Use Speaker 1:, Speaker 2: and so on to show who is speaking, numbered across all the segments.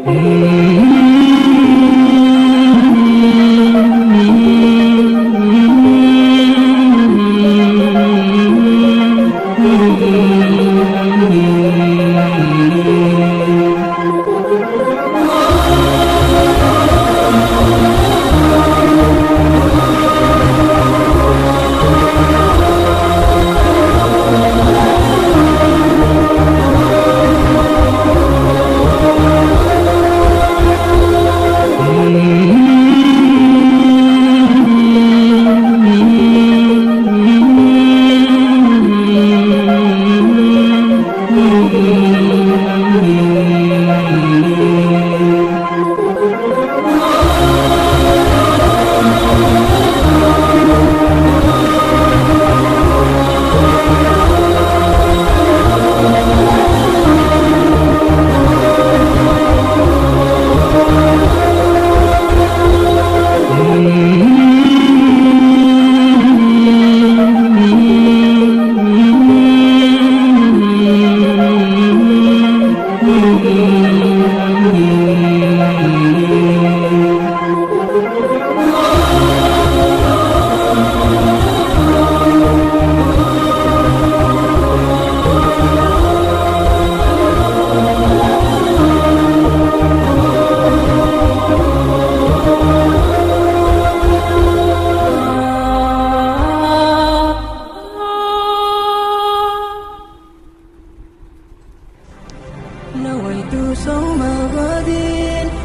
Speaker 1: نويت صوم غد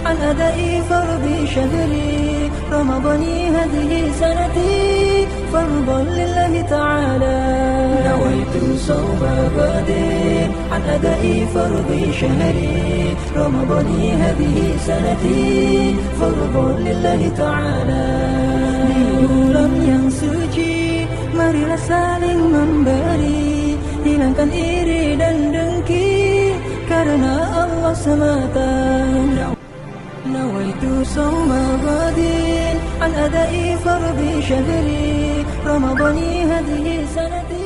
Speaker 1: عن أداء فرض شهري رمضان هذه سنتي فرضا لله تعالى. نويت صوم غد عن أداء فرض شهري رمضان هذه سنتي فرضا لله تعالى. Di bulan yang suci marilah saling memberi, hilangkan iri dan dengki karena Allah semata. Nawaitu sawma ghadin an adai fardhi syahri ramadhani hadhihi sanati.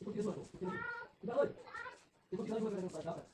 Speaker 1: Ibu kita ơi, ibu kita ơi, ibu kita ơi,